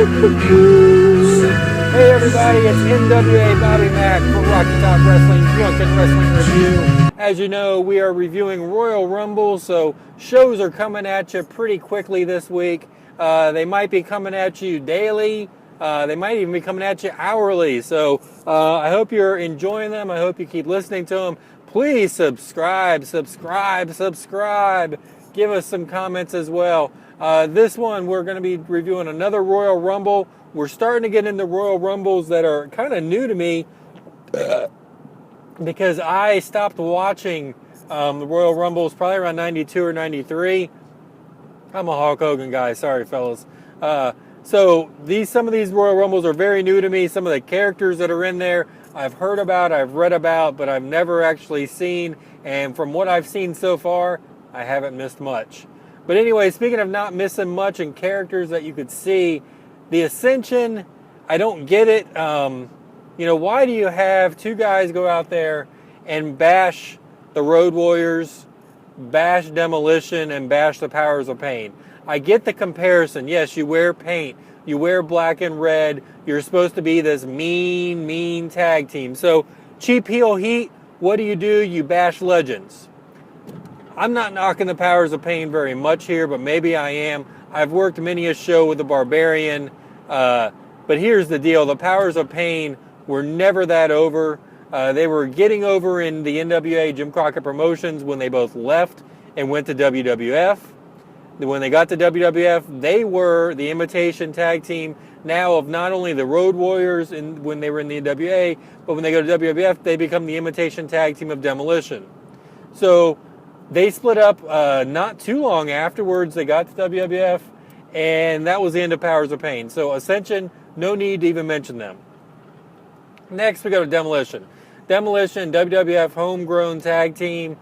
Hey everybody, it's NWA Bobby Mack for Rocky Top Wrestling Drunken Wrestling Review. As you know, we are reviewing Royal Rumble, so shows are coming at you pretty quickly this week. They might be coming at you daily. They might even be coming at you hourly. So I hope you're enjoying them. I hope you keep listening to them. Please subscribe. Give us some comments as well. This one, we're going to be reviewing another Royal Rumble. We're starting to get into Royal Rumbles that are kind of new to me because I stopped watching the Royal Rumbles probably around 92 or 93. I'm a Hulk Hogan guy. Sorry, fellas. So some of these Royal Rumbles are very new to me. Some of the characters that are in there, I've heard about, I've read about, but I've never actually seen. And from what I've seen so far, I haven't missed much. But anyway, speaking of not missing much and characters that you could see, the Ascension, I don't get it. Why do you have two guys go out there and bash the Road Warriors, bash Demolition, and bash the Powers of Pain? I get the comparison. Yes, you wear paint. You wear black and red. You're supposed to be this mean tag team. So, cheap heel heat, what do? You bash legends. I'm not knocking the Powers of Pain very much here, but maybe I am. I've worked many a show with the Barbarian. But here's the deal. The Powers of Pain were never that over. They were getting over in the NWA Jim Crockett Promotions when they both left and went to WWF. When they got to WWF, they were the imitation tag team now of not only the Road Warriors when they were in the NWA, but when they go to WWF, they become the imitation tag team of Demolition. So they split up not too long afterwards. They got to WWF, and that was the end of Powers of Pain. So Ascension, no need to even mention them. Next, we go to Demolition. Demolition, WWF homegrown tag team.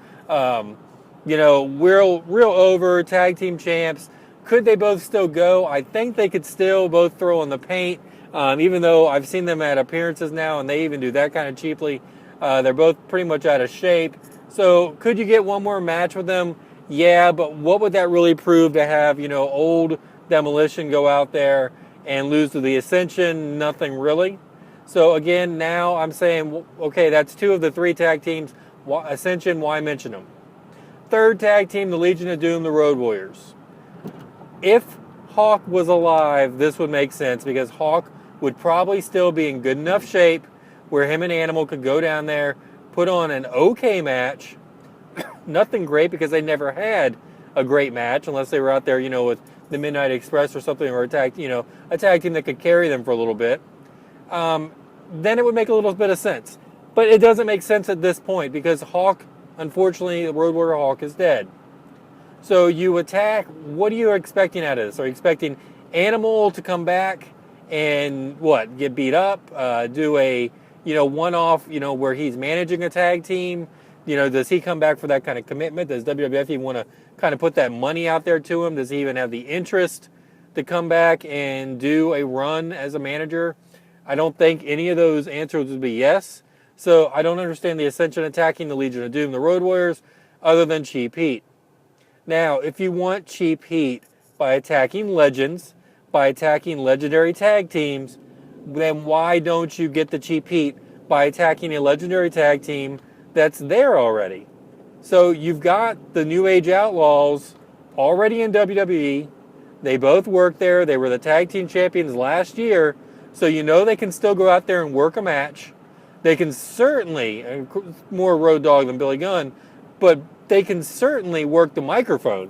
Real over tag team champs. Could they both still go? I think they could still both throw in the paint, even though I've seen them at appearances now, and they even do that kind of cheaply. They're both pretty much out of shape. So could you get one more match with them? Yeah, but what would that really prove to have, old Demolition go out there and lose to the Ascension? Nothing really. So again, now I'm saying, okay, that's two of the three tag teams. Ascension, why mention them? Third tag team, the Legion of Doom, the Road Warriors. If Hawk was alive, this would make sense because Hawk would probably still be in good enough shape where him and Animal could go down there, put on an okay match. Nothing great because they never had a great match unless they were out there, with the Midnight Express or something, or a tag team that could carry them for a little bit. Then it would make a little bit of sense. But it doesn't make sense at this point because Hawk, unfortunately, the Road Warrior Hawk is dead. So you attack, what are you expecting out of this? Are you expecting Animal to come back and get beat up? Do a, one-off, where he's managing a tag team? Does he come back for that kind of commitment? Does WWF even want to kind of put that money out there to him? Does he even have the interest to come back and do a run as a manager? I don't think any of those answers would be yes. So I don't understand the Ascension attacking the Legion of Doom, the Road Warriors, other than cheap heat. Now, if you want cheap heat by attacking legends, by attacking legendary tag teams, then why don't you get the cheap heat by attacking a legendary tag team that's there already? So you've got the New Age Outlaws already in WWE. They both work there. They were the tag team champions last year. So they can still go out there and work a match. They can certainly, more Road Dogg than Billy Gunn, but they can certainly work the microphone.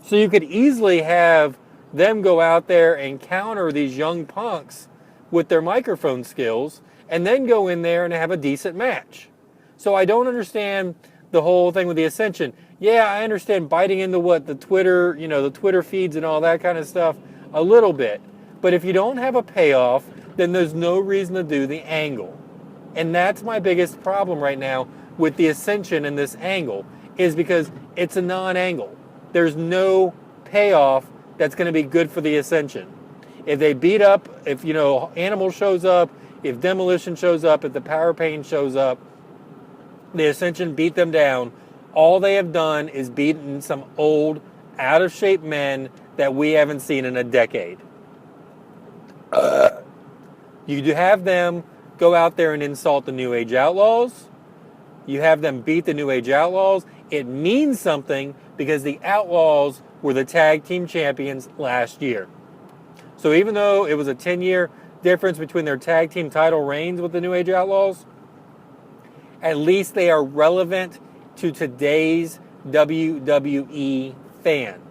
So you could easily have them go out there and counter these young punks with their microphone skills and then go in there and have a decent match. So I don't understand the whole thing with the Ascension. Yeah, I understand biting into the Twitter, the Twitter feeds and all that kind of stuff a little bit. But if you don't have a payoff, then there's no reason to do the angle. And that's my biggest problem right now with the Ascension and this angle, is because it's a non-angle. There's no payoff that's going to be good for the Ascension. If they beat up, if Animal shows up, if Demolition shows up, if the Power Pain shows up, the Ascension beat them down. All they have done is beaten some old, out-of-shape men that we haven't seen in a decade. You do have them go out there and insult the New Age Outlaws. You have them beat the New Age Outlaws. It means something because the Outlaws were the tag team champions last year. So even though it was a 10-year difference between their tag team title reigns with the New Age Outlaws, at least they are relevant to today's WWE fan.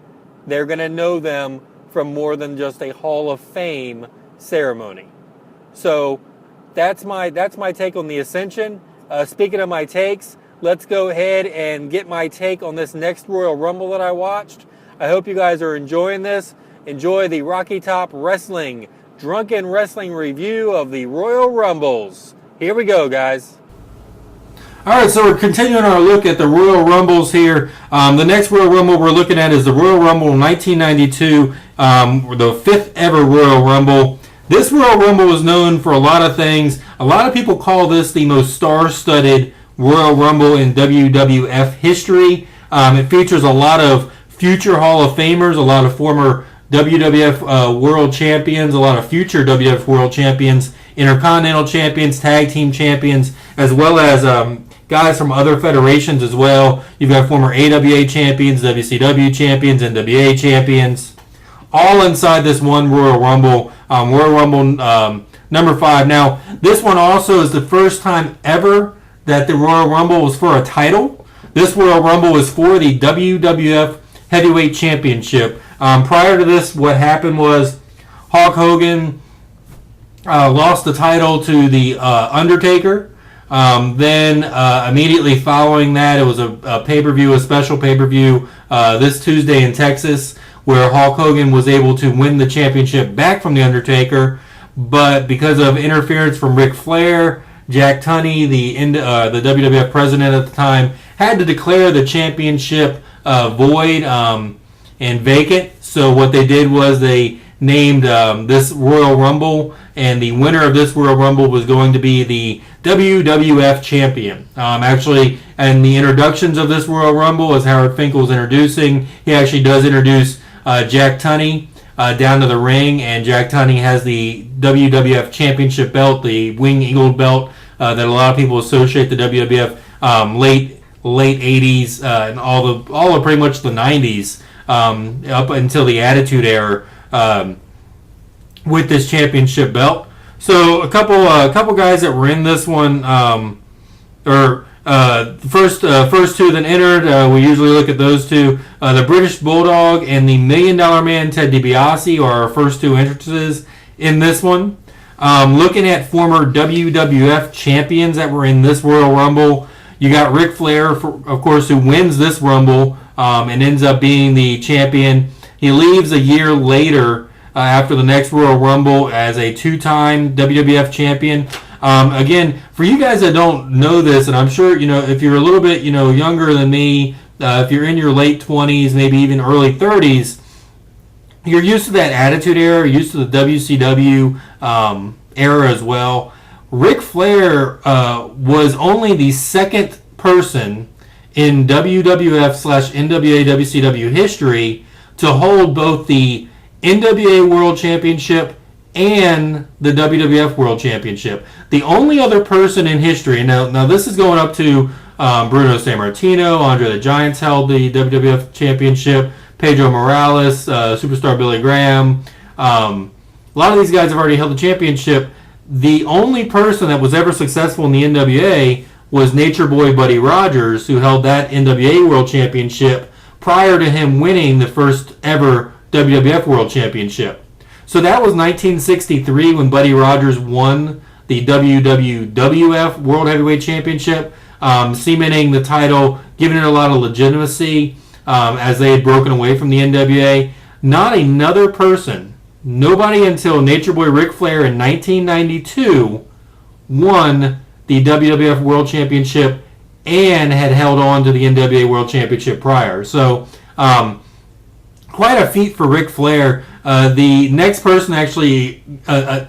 They're going to know them from more than just a Hall of Fame ceremony. So that's my take on the Ascension. Speaking of my takes, let's go ahead and get my take on this next Royal Rumble that I watched. I hope you guys are enjoying this. Enjoy the Rocky Top Wrestling Drunken Wrestling review of the Royal Rumbles. Here we go, guys. All right, so we're continuing our look at the Royal Rumbles here. The next Royal Rumble we're looking at is the Royal Rumble 1992, the fifth ever Royal Rumble. This Royal Rumble is known for a lot of things. A lot of people call this the most star-studded Royal Rumble in WWF history. It features a lot of future Hall of Famers, a lot of former WWF World Champions, a lot of future WWF World Champions, Intercontinental Champions, Tag Team Champions, as well as guys from other federations as well. You've got former AWA Champions, WCW Champions, NWA Champions, all inside this one Royal Rumble. Royal Rumble number 5. Now, this one also is the first time ever that the Royal Rumble was for a title. This Royal Rumble was for the WWF Heavyweight Championship. Prior to this, what happened was Hulk Hogan lost the title to the Undertaker. Then immediately following that, it was a pay-per-view, a special pay-per-view this Tuesday in Texas, where Hulk Hogan was able to win the championship back from the Undertaker, but because of interference from Ric Flair, Jack Tunney, the WWF president at the time, had to declare the championship void and vacant. So what they did was they named this Royal Rumble, and the winner of this Royal Rumble was going to be the WWF champion. Actually, in the introductions of this Royal Rumble, as Howard Finkel was introducing, he actually does introduce Jack Tunney down to the ring, and Jack Tunney has the WWF Championship belt, the Wing Eagle belt that a lot of people associate the WWF late 80s and all of pretty much the 90s up until the Attitude Era with this championship belt. So a couple guys that were in this one, first two that entered, we usually look at those two. The British Bulldog and the $1 Million Man Ted DiBiase are our first two entrances in this one. Looking at former WWF champions that were in this Royal Rumble, you got Ric Flair, of course, who wins this Rumble and ends up being the champion. He leaves a year later after the next Royal Rumble as a two-time WWF champion. Again, for you guys that don't know this, and I'm sure, if you're a little bit, younger than me, if you're in your late 20s, maybe even early 30s, you're used to that Attitude Era, you're used to the WCW era as well. Ric Flair was only the second person in WWF/NWA WCW history to hold both the NWA World Championship and the WWF World Championship. The only other person in history, now this is going up to Bruno Sammartino, Andre the Giant held the WWF Championship, Pedro Morales, Superstar Billy Graham. A lot of these guys have already held the championship. The only person that was ever successful in the NWA was Nature Boy Buddy Rogers, who held that NWA World Championship prior to him winning the first ever WWF World Championship. So that was 1963 when Buddy Rogers won the WWF World Heavyweight Championship, cementing the title, giving it a lot of legitimacy as they had broken away from the NWA. Not another person, nobody until Nature Boy Ric Flair in 1992 won the WWF World Championship and had held on to the NWA World Championship prior. So quite a feat for Ric Flair. The next person actually was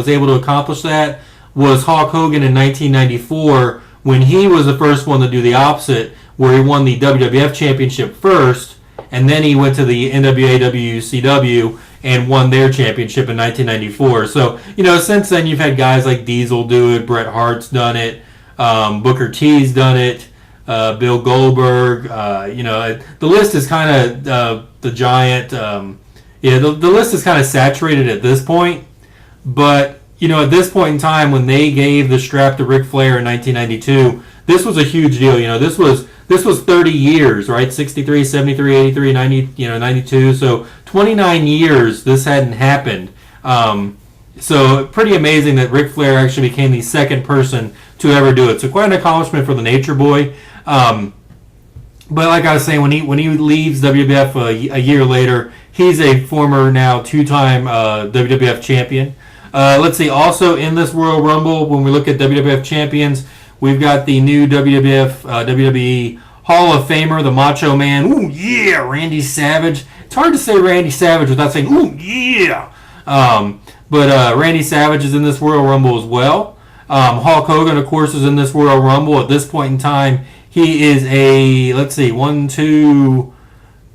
able to accomplish that was Hulk Hogan in 1994, when he was the first one to do the opposite, where he won the WWF Championship first, and then he went to the NWA WCW and won their championship in 1994. So, since then you've had guys like Diesel do it, Bret Hart's done it, Booker T's done it, Bill Goldberg. The list is kind of the giant. The list is kind of saturated at this point. But at this point in time, when they gave the strap to Ric Flair in 1992, this was a huge deal. This was 30 years, right? 63, 73, 83, 90, 92. So 29 years this hadn't happened. So pretty amazing that Ric Flair actually became the second person to ever do it. So quite an accomplishment for the Nature Boy. But like I was saying, when he leaves WWF a year later, he's a former now two-time WWF champion. Let's see. Also in this Royal Rumble, when we look at WWF champions, we've got the new WWE Hall of Famer, the Macho Man. Ooh yeah, Randy Savage. It's hard to say Randy Savage without saying ooh yeah. But Randy Savage is in this Royal Rumble as well. Hulk Hogan, of course, is in this Royal Rumble. At this point in time, he is a, let's see,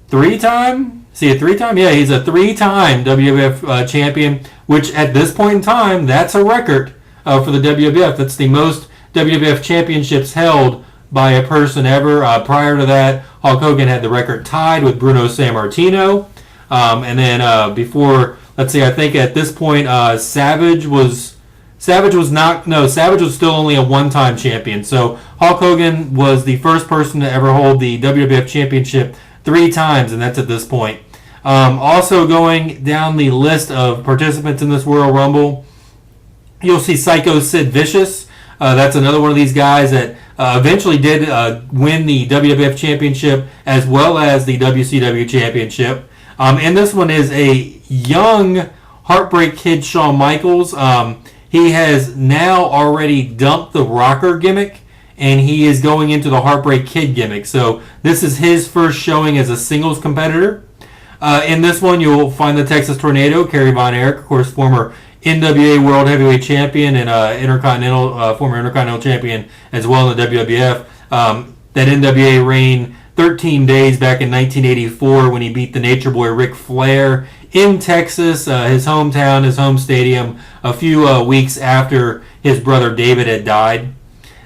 three-time? Is he a three-time? Yeah, he's a three-time WWF champion, which at this point in time, that's a record for the WWF. That's the most WWF championships held by a person ever. Prior to that, Hulk Hogan had the record tied with Bruno Sammartino. And then before, let's see, I think at this point, Savage was still only a one-time champion. So Hulk Hogan was the first person to ever hold the WWF Championship 3 times, and that's at this point. Also going down the list of participants in this Royal Rumble, you'll see Psycho Sid Vicious. That's another one of these guys that eventually did win the WWF Championship as well as the WCW Championship. And this one is a young Heartbreak Kid Shawn Michaels. He has now already dumped the rocker gimmick, and he is going into the Heartbreak Kid gimmick. So this is his first showing as a singles competitor. In this one, you'll find the Texas Tornado, Kerry Von Erich, of course, former NWA World Heavyweight Champion and former Intercontinental Champion as well in the WWF. That NWA reign 13 days back in 1984 when he beat the Nature Boy Ric Flair in Texas, his hometown, his home stadium, a few weeks after his brother David had died.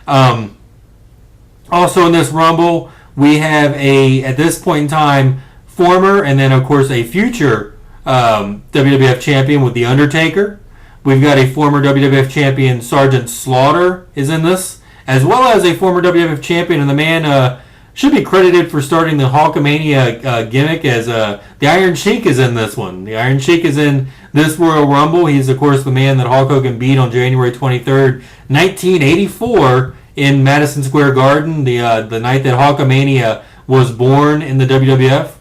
Also in this Rumble, we have at this point in time, former and then of course a future WWF champion with The Undertaker. We've got a former WWF champion, Sergeant Slaughter, is in this, as well as a former WWF champion, and the man should be credited for starting the Hulkamania gimmick as the Iron Sheik is in this one. The Iron Sheik is in this Royal Rumble. He's, of course, the man that Hulk Hogan beat on January 23rd, 1984 in Madison Square Garden, the night that Hulkamania was born in the WWF.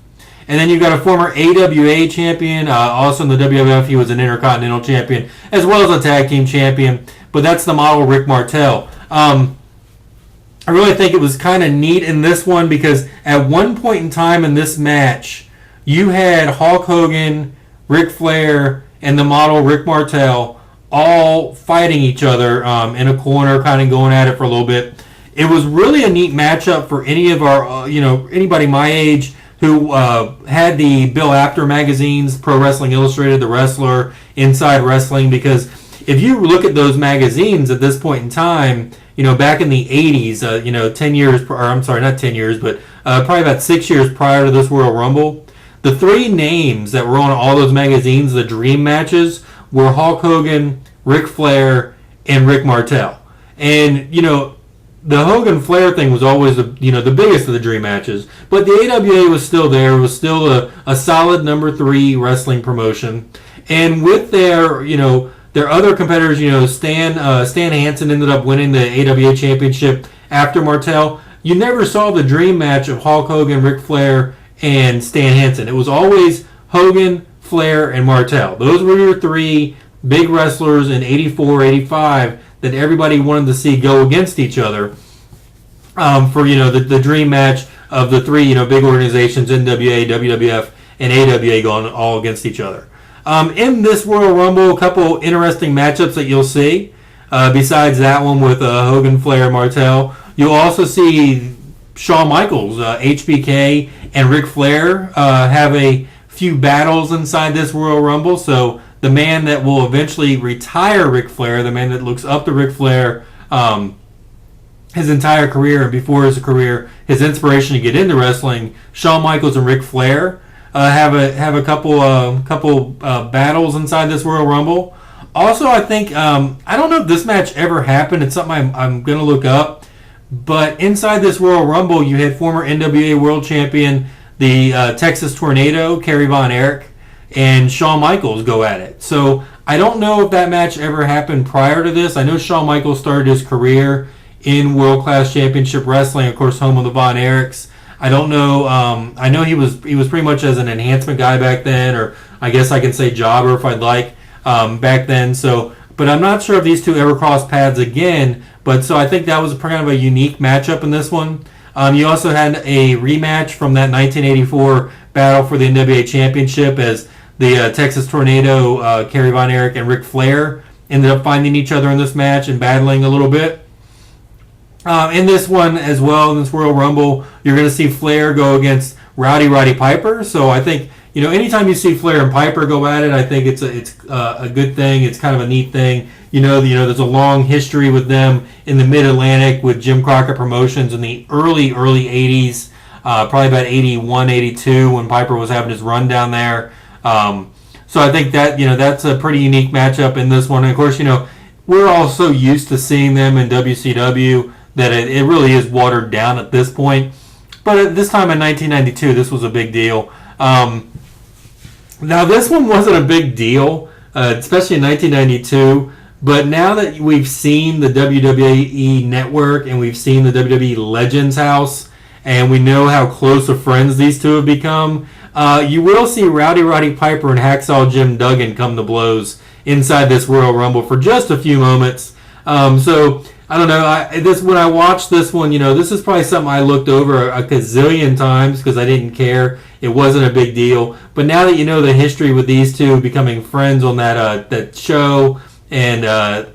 And then you've got a former AWA champion, also in the WWF. He was an Intercontinental champion, as well as a tag team champion. But that's the model Rick Martel. I really think it was kind of neat in this one because at one point in time in this match, you had Hulk Hogan, Ric Flair, and the model Rick Martel all fighting each other in a corner, kind of going at it for a little bit. It was really a neat matchup for any of our, anybody my age who had the Bill Apter magazines, Pro Wrestling Illustrated, The Wrestler, Inside Wrestling, because if you look at those magazines at this point in time, back in the 80s, 10 years, or I'm sorry, not 10 years, but probably about 6 years prior to this Royal Rumble, the 3 names that were on all those magazines, the dream matches, were Hulk Hogan, Ric Flair, and Rick Martel. And, the Hogan-Flair thing was always the biggest of the dream matches, but the AWA was still there. It was still a solid number 3 wrestling promotion. And with their other competitors, Stan Hansen ended up winning the AWA championship after Martel. You never saw the dream match of Hulk Hogan, Ric Flair, and Stan Hansen. It was always Hogan, Flair, and Martel. Those were your 3 big wrestlers in 84, 85 that everybody wanted to see go against each other for the dream match of the 3 big organizations, NWA, WWF, and AWA, going all against each other. In this Royal Rumble, a couple interesting matchups that you'll see. Besides that one with Hogan, Flair, Martel, you'll also see Shawn Michaels, HBK, and Ric Flair have a few battles inside this Royal Rumble. So the man that will eventually retire Ric Flair, the man that looks up to Ric Flair his entire career and before his career, his inspiration to get into wrestling, Shawn Michaels and Ric Flair have a couple battles inside this Royal Rumble. Also, I think I don't know if this match ever happened. It's something I'm going to look up. But inside this Royal Rumble, you had former NWA World Champion, the Texas Tornado, Kerry Von Erich, and Shawn Michaels go at it. So I don't know if that match ever happened prior to this. I know Shawn Michaels started his career in World Class Championship Wrestling, of course, home of the Von Erichs. I don't know. I know he was pretty much as an enhancement guy back then, or I guess I can say jobber if I'd like back then. So, but I'm not sure if these two ever crossed paths again. But so I think that was kind of a unique matchup in this one. You also had a rematch from that 1984 battle for the NWA Championship as the Texas Tornado, Kerry Von Erich, and Ric Flair ended up finding each other in this match and battling a little bit. In this one as well, in this Royal Rumble, you're going to see Flair go against Roddy Piper. So I think, anytime you see Flair and Piper go at it, I think it's a good thing. It's kind of a neat thing. There's a long history with them in the Mid-Atlantic with Jim Crockett Promotions in the early 80s, probably about 81, 82 when Piper was having his run down there. So I think that, that's a pretty unique matchup in this one. And of course, we're all so used to seeing them in WCW that it really is watered down at this point. But at this time in 1992, this was a big deal. Now, this one wasn't a big deal, especially in 1992. But now that we've seen the WWE Network and we've seen the WWE Legends House, and we know how close of friends these two have become, you will see Roddy Piper and Hacksaw Jim Duggan come to blows inside this Royal Rumble for just a few moments. So I don't know. When I watched this one, this is probably something I looked over a gazillion times because I didn't care. It wasn't a big deal. But now that you know the history with these two becoming friends on that show and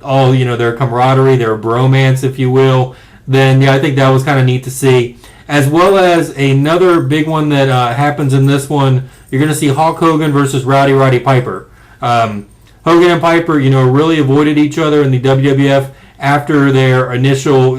all their camaraderie, their bromance, if you will, then I think that was kind of neat to see. As well as another big one that happens in this one, you're going to see Hulk Hogan versus Roddy Piper. Hogan and Piper, really avoided each other in the WWF after their initial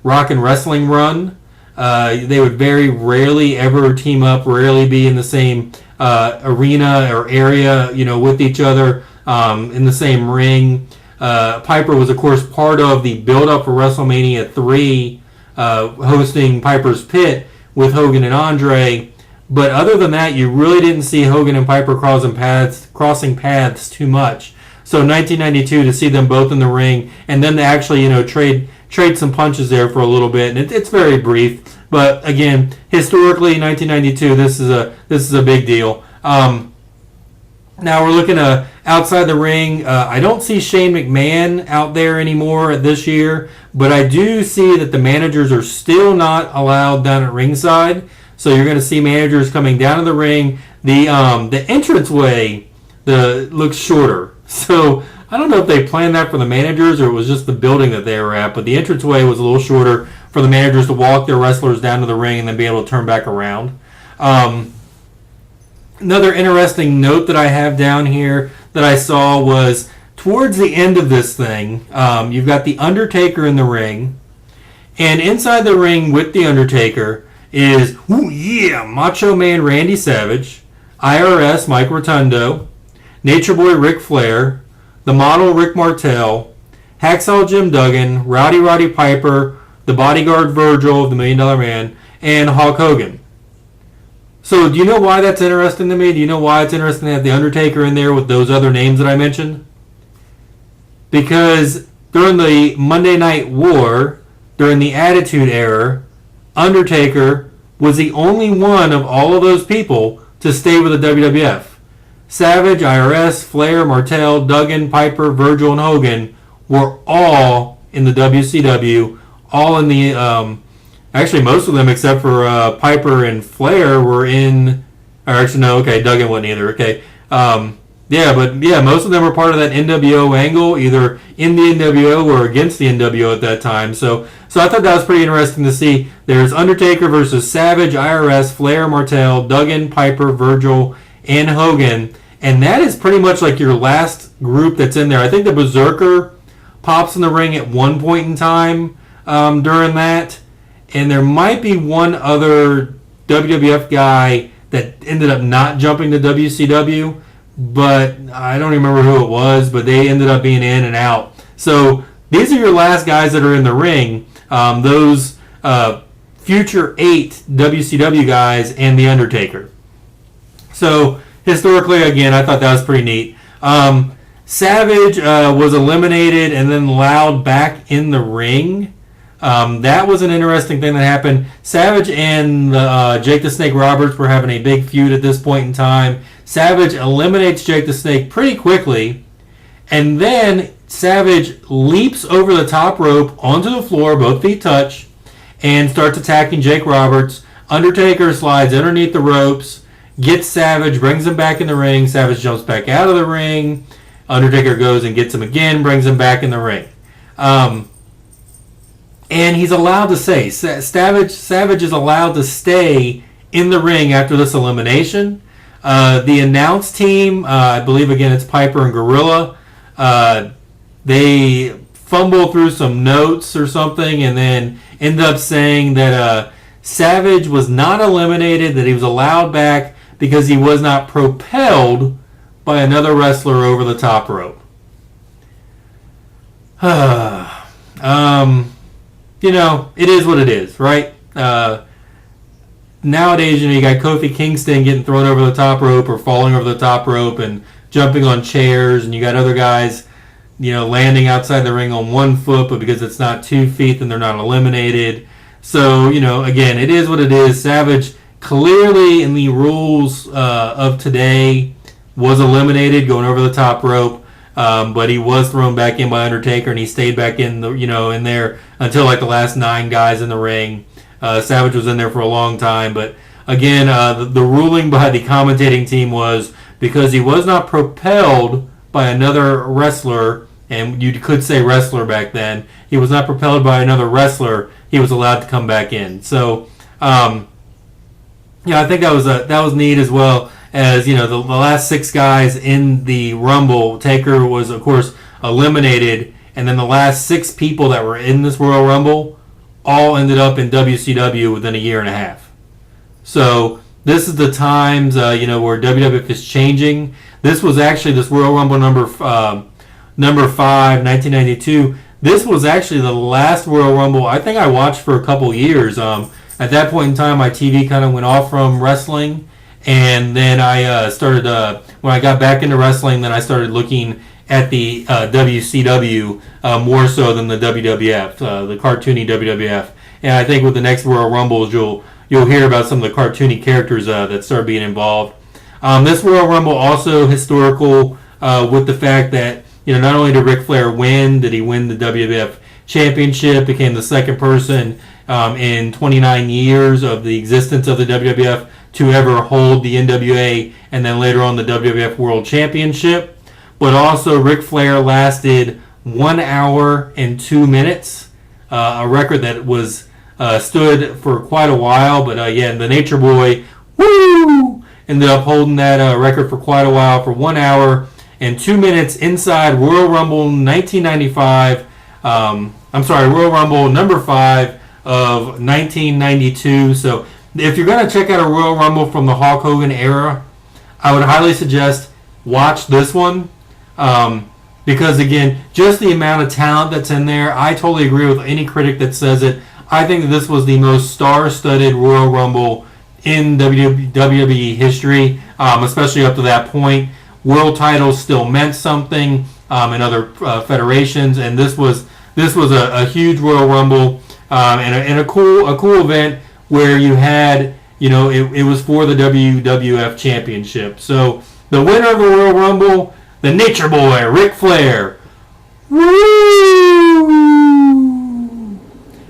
rock and wrestling run. They would very rarely ever team up, rarely be in the same arena or area, with each other in the same ring. Piper was, of course, part of the build-up for WrestleMania 3, hosting Piper's Pit with Hogan and Andre. But other than that, you really didn't see Hogan and Piper crossing paths too much. So 1992, to see them both in the ring, and then to actually, trade some punches there for a little bit, and it's very brief. But again, historically, 1992, this is a big deal. Now we're looking outside the ring. I don't see Shane McMahon out there anymore this year, but I do see that the managers are still not allowed down at ringside. So you're going to see managers coming down to the ring. The entranceway looks shorter. So I don't know if they planned that for the managers or it was just the building that they were at, but the entranceway was a little shorter for the managers to walk their wrestlers down to the ring and then be able to turn back around. Another interesting note that I have down here that I saw was towards the end of this thing, you've got The Undertaker in the ring, and inside the ring with The Undertaker is, Macho Man Randy Savage, IRS Mike Rotundo, Nature Boy Ric Flair, the model Rick Martel, Hacksaw Jim Duggan, Roddy Piper, the bodyguard Virgil, the $1 Million Man, and Hulk Hogan. So do you know why that's interesting to me? Do you know why it's interesting to have The Undertaker in there with those other names that I mentioned? Because during the Monday Night War, during the Attitude Era, Undertaker was the only one of all of those people to stay with the WWF. Savage, IRS, Flair, Martel, Duggan, Piper, Virgil, and Hogan were all in the WCW, all in the... Actually, most of them, except for Piper and Flair, were in... Or actually, no, okay, Duggan wasn't either, okay. Most of them were part of that NWO angle, either in the NWO or against the NWO at that time. So I thought that was pretty interesting to see. There's Undertaker versus Savage, IRS, Flair, Martel, Duggan, Piper, Virgil, and Hogan. And that is pretty much like your last group that's in there. I think the Berserker pops in the ring at one point in time during that. And there might be one other WWF guy that ended up not jumping to WCW, but I don't remember who it was, but they ended up being in and out. So these are your last guys that are in the ring. Those future 8 WCW guys and The Undertaker. So historically, again, I thought that was pretty neat. Savage was eliminated and then allowed back in the ring. That was an interesting thing that happened. Savage and Jake the Snake Roberts were having a big feud at this point in time. Savage eliminates Jake the Snake pretty quickly, and then Savage leaps over the top rope onto the floor, both feet touch, and starts attacking Jake Roberts. Undertaker slides underneath the ropes, gets Savage, brings him back in the ring. Savage jumps back out of the ring. Undertaker goes and gets him again, brings him back in the ring. And he's allowed to stay. Savage is allowed to stay in the ring after this elimination. The announce team, I believe again it's Piper and Gorilla, they fumble through some notes or something and then end up saying that Savage was not eliminated, that he was allowed back because he was not propelled by another wrestler over the top rope. You know, it is what it is, right? Nowadays, you got Kofi Kingston getting thrown over the top rope or falling over the top rope and jumping on chairs, and you got other guys, landing outside the ring on 1 foot, but because it's not 2 feet, then they're not eliminated. So, again, it is what it is. Savage clearly in the rules of today was eliminated going over the top rope. But he was thrown back in by Undertaker, and he stayed back in in there until like the last 9 guys in the ring. Savage was in there for a long time, but again, the ruling by the commentating team was because he was not propelled by another wrestler, and you could say wrestler back then. He was not propelled by another wrestler. He was allowed to come back in. So, I think that was neat as well. As the last 6 guys in the Rumble, Taker was of course eliminated, and then the last 6 people that were in this Royal Rumble all ended up in WCW within a year and a half. So this is the times where WWF is changing. This was actually this Royal Rumble number 5, 1992. This was actually the last Royal Rumble I think I watched for a couple years. At that point in time, my TV kind of went off from wrestling. And then I started, when I got back into wrestling, then I started looking at the WCW more so than the WWF, the cartoony WWF. And I think with the next Royal Rumbles, you'll hear about some of the cartoony characters that start being involved. This Royal Rumble also historical with the fact that, not only did Ric Flair win, did he win the WWF Championship, became the second person in 29 years of the existence of the WWF to ever hold the NWA and then later on the WWF World Championship. But also Ric Flair lasted 1 hour and 2 minutes, a record that was stood for quite a while. But the Nature Boy, ended up holding that record for quite a while for 1 hour and 2 minutes inside Royal Rumble 1995. Royal Rumble number 5 of 1992. So if you're going to check out a Royal Rumble from the Hulk Hogan era, I would highly suggest watch this one. Because, again, just the amount of talent that's in there, I totally agree with any critic that says it. I think that this was the most star-studded Royal Rumble in WWE history, especially up to that point. World titles still meant something in other federations, and this was a huge Royal Rumble and a cool event where you had, it was for the WWF Championship. So the winner of the Royal Rumble, the Nature Boy, Ric Flair. Woo!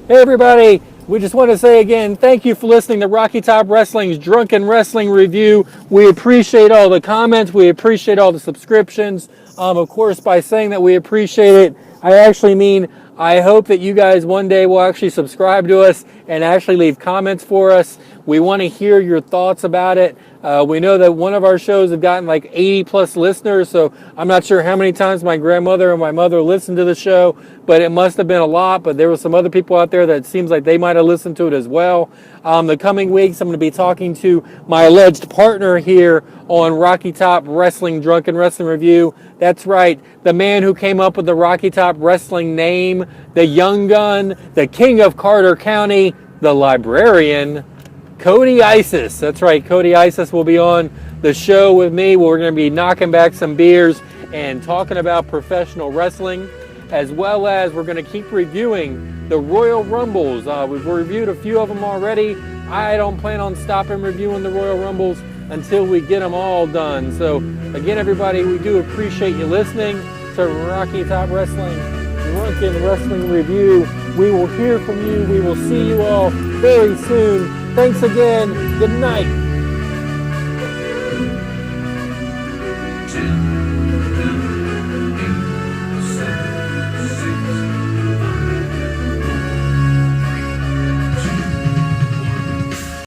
Hey everybody, we just want to say again, thank you for listening to Rocky Top Wrestling's Drunken Wrestling Review. We appreciate all the comments, we appreciate all the subscriptions. Of course, by saying that we appreciate it, I actually mean I hope that you guys one day will actually subscribe to us and actually leave comments for us. We want to hear your thoughts about it. We know that one of our shows have gotten like 80 plus listeners, so I'm not sure how many times my grandmother and my mother listened to the show, but it must have been a lot. But there were some other people out there that it seems like they might have listened to it as well. The coming weeks, I'm going to be talking to my alleged partner here on Rocky Top Wrestling Drunken Wrestling Review. That's right, the man who came up with the Rocky Top Wrestling name, the young gun, the king of Carter County, the librarian, Cody Isis. That's right, Cody Isis will be on the show with me. We're going to be knocking back some beers and talking about professional wrestling, as well as we're going to keep reviewing the Royal Rumbles. We've reviewed a few of them already. I don't plan on stopping reviewing the Royal Rumbles until we get them all done. So again, everybody, we do appreciate you listening to Rocky Top Wrestling Drunken Wrestling Review. We will hear from you. We will see you all very soon. Thanks again. Good night.